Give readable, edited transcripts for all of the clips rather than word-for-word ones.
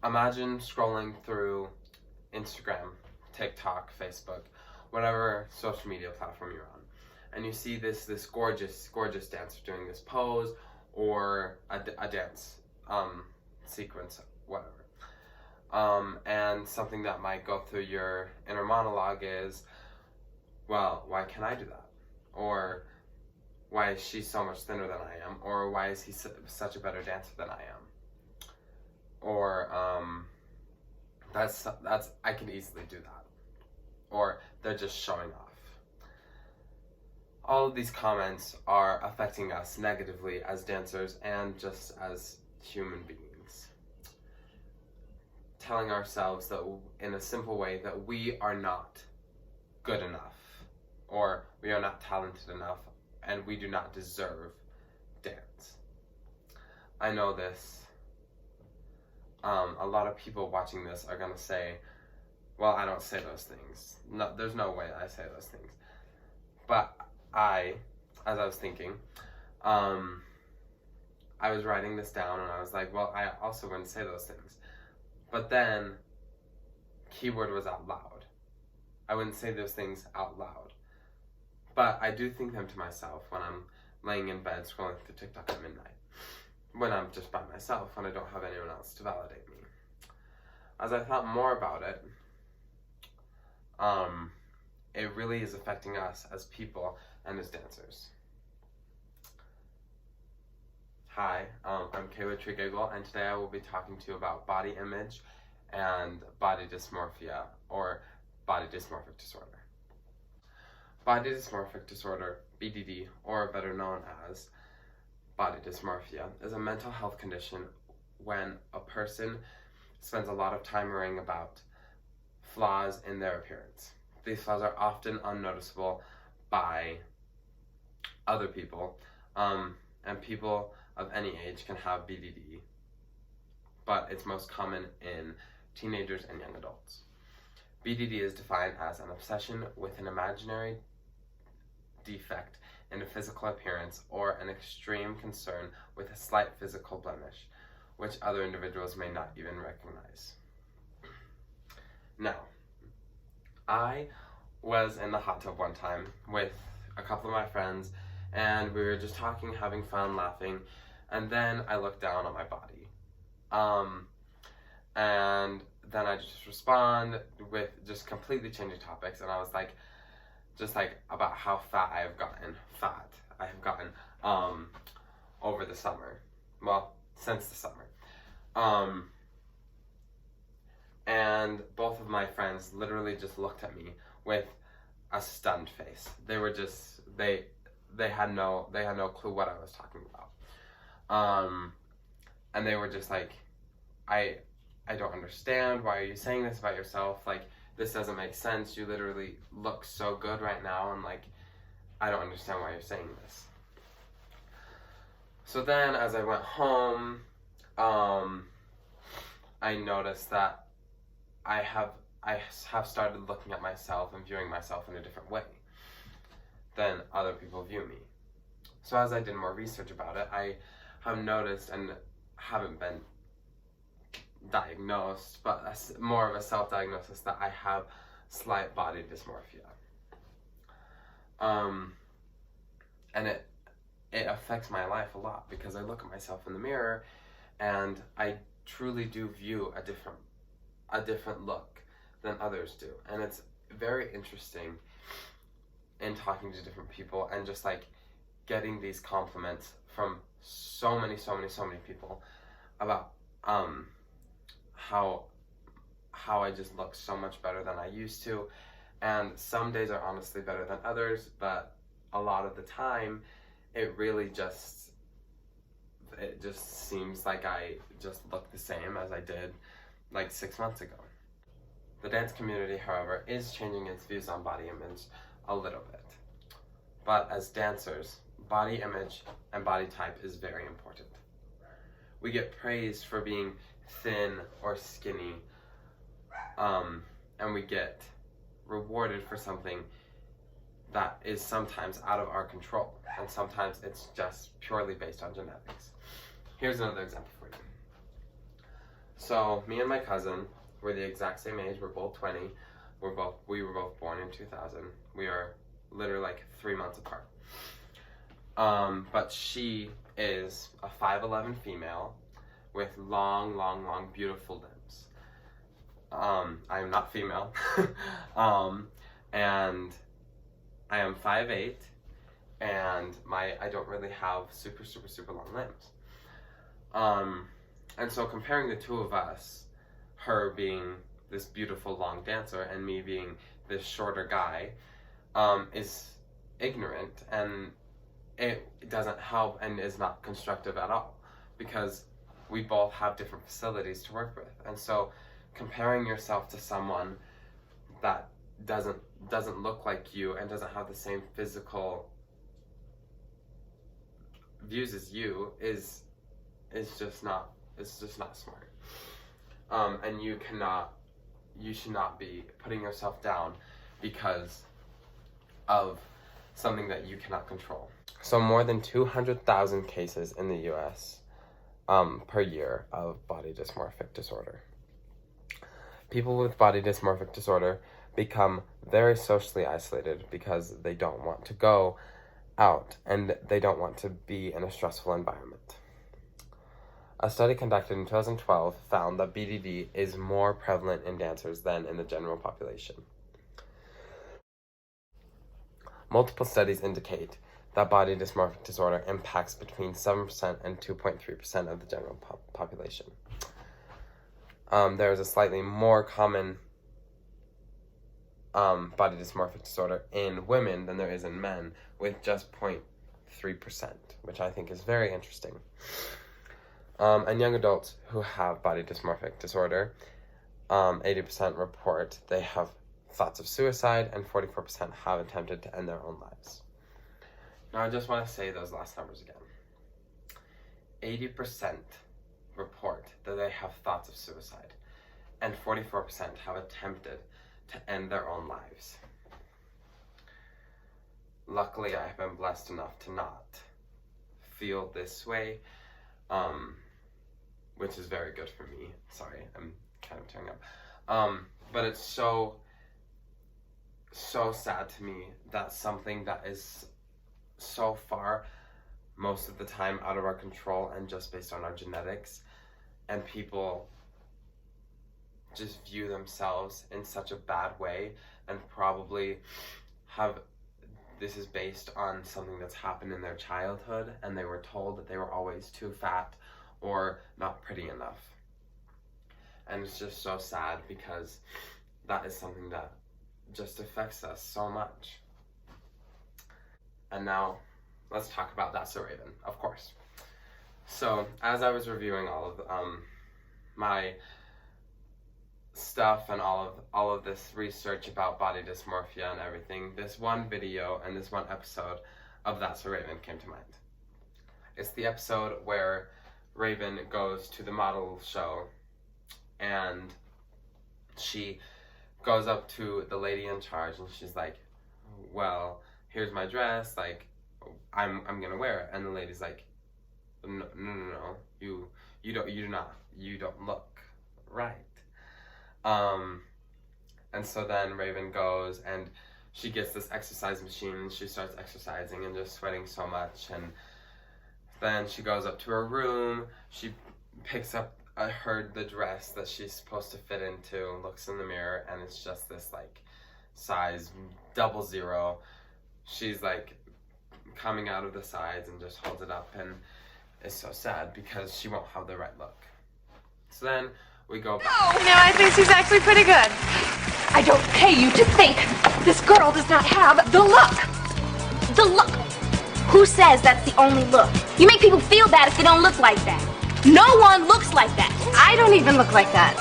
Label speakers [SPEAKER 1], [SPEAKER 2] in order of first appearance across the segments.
[SPEAKER 1] Imagine scrolling through Instagram, TikTok, Facebook, whatever social media platform you're on, and you see this gorgeous dancer doing this pose or a dance sequence, whatever. And something that might go through your inner monologue is, well, why can't I do that? Or why is she so much thinner than I am? Or why is he such a better dancer than I am? Or that's I can easily do that. Or they're just showing off. All of these comments are affecting us negatively as dancers and just as human beings. Telling ourselves that in a simple way that we are not good enough, or we are not talented enough, and we do not deserve dance. I know this. A lot of people watching this are gonna say, well, I don't say those things. No, there's no way I say those things. But as I was thinking, I was writing this down and I was like, well, I also wouldn't say those things. But then, keyword was out loud. I wouldn't say those things out loud. But I do think them to myself when I'm laying in bed scrolling through TikTok at midnight. When I'm just by myself, when I don't have anyone else to validate me. As I thought more about it, it really is affecting us as people and as dancers. Hi, I'm Kayla Trigagel, and today I will be talking to you about body image and body dysmorphia, or body dysmorphic disorder. Body dysmorphic disorder, BDD, or better known as body dysmorphia, is a mental health condition when a person spends a lot of time worrying about flaws in their appearance. These flaws are often unnoticeable by other people, and people of any age can have BDD, but it's most common in teenagers and young adults. BDD is defined as an obsession with an imaginary defect in a physical appearance or an extreme concern with a slight physical blemish, which other individuals may not even recognize. Now, I was in the hot tub one time with a couple of my friends, and we were just talking, having fun, laughing, and then I looked down at my body. And then I just respond with just completely changing topics, and I was like, just like about how fat I have gotten over the summer. Well, since the summer. And both of my friends literally just looked at me with a stunned face. They were just, they had no clue what I was talking about. And they were just like, I don't understand. Why are you saying this about yourself? Like, this doesn't make sense. You literally look so good right now, and like, I don't understand why you're saying this. So then, as I went home, I noticed that I have started looking at myself and viewing myself in a different way than other people view me. So as I did more research about it, I have noticed, and haven't been diagnosed, but more of a self-diagnosis, that I have slight body dysmorphia. And it affects my life a lot because I look at myself in the mirror and I truly do view a different look than others do. And it's very interesting in talking to different people and just like getting these compliments from so many people about how I just look so much better than I used to. And some days are honestly better than others, but a lot of the time it just seems like I just look the same as I did like 6 months ago. The dance community, however, is changing its views on body image a little bit. But as dancers, body image and body type is very important. We get praised for being thin or skinny, and we get rewarded for something that is sometimes out of our control, and sometimes it's just purely based on genetics. Here's another example for you. So me and my cousin were the exact same age. We're both 20. We were both born in 2000. We are literally like 3 months apart. But she is a 5'11" female with long, beautiful limbs. I am not female. And I am 5'8", and I don't really have super long limbs. And so comparing the two of us, her being this beautiful long dancer and me being this shorter guy, is ignorant, and it doesn't help and is not constructive at all, because we both have different facilities to work with. And so comparing yourself to someone that doesn't look like you and doesn't have the same physical views as you is just not smart. And you should not be putting yourself down because of something that you cannot control. So more than 200,000 cases in the US per year of body dysmorphic disorder. People with body dysmorphic disorder become very socially isolated because they don't want to go out and they don't want to be in a stressful environment. A study conducted in 2012 found that BDD is more prevalent in dancers than in the general population. Multiple studies indicate that body dysmorphic disorder impacts between 7% and 2.3% of the general population. There is a slightly more common body dysmorphic disorder in women than there is in men, with just 0.3%, which I think is very interesting. And young adults who have body dysmorphic disorder, 80% report they have thoughts of suicide, and 44% have attempted to end their own lives. Now I just want to say those last numbers again. 80% report that they have thoughts of suicide, and 44% have attempted to end their own lives. Luckily, I have been blessed enough to not feel this way, which is very good for me. Sorry, I'm kind of tearing up. But it's so sad to me that something that is so far, most of the time, out of our control and just based on our genetics, and people just view themselves in such a bad way, and probably this is based on something that's happened in their childhood, and they were told that they were always too fat or not pretty enough. And it's just so sad, because that is something that just affects us so much. And now let's talk about That's So Raven, of course. So as I was reviewing all of my stuff and all of this research about body dysmorphia and everything, this one video and this one episode of That's So Raven came to mind. It's the episode where Raven goes to the model show, and she goes up to the lady in charge, and she's like, well, here's my dress, like, I'm gonna wear it. And the lady's like, no, you don't look right. And so then Raven goes, and she gets this exercise machine, and she starts exercising and just sweating so much. And then she goes up to her room, she picks up the dress that she's supposed to fit into, looks in the mirror, and it's just this like size 00. She's like coming out of the sides and just holds it up, and it's so sad because she won't have the right look. So then we go back.
[SPEAKER 2] I think she's actually pretty good.
[SPEAKER 3] I don't pay you to think. This girl does not have the look. The look. Who says that's the only look? You make people feel bad if they don't look like that. No one looks like that.
[SPEAKER 2] I don't even look like that.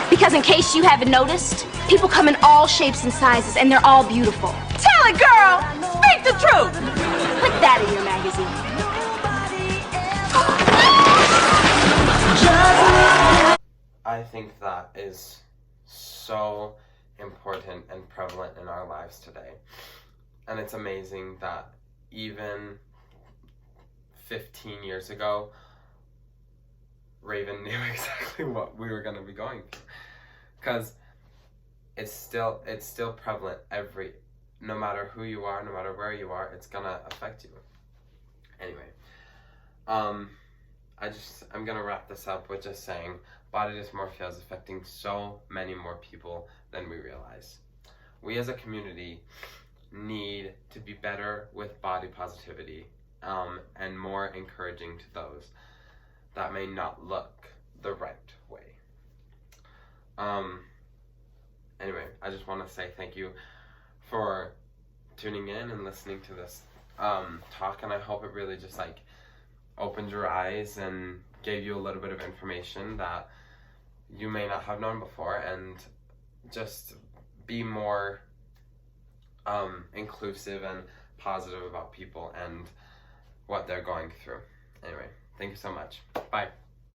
[SPEAKER 3] Because in case you haven't noticed, people come in all shapes and sizes, and they're all beautiful.
[SPEAKER 2] Tell it, girl! Speak the truth!
[SPEAKER 3] Put that in your magazine.
[SPEAKER 1] I think that is so important and prevalent in our lives today. And it's amazing that even 15 years ago, Raven knew exactly what we were gonna be going through, because it's still prevalent no matter who you are, no matter where you are, it's gonna affect you. Anyway, I'm gonna wrap this up with just saying body dysmorphia is affecting so many more people than we realize. We as a community need to be better with body positivity, and more encouraging to those that may not look the right way. Anyway, I just want to say thank you for tuning in and listening to this talk, and I hope it really just like opened your eyes and gave you a little bit of information that you may not have known before, and just be more inclusive and positive about people and what they're going through. Anyway, thank you so much. Bye.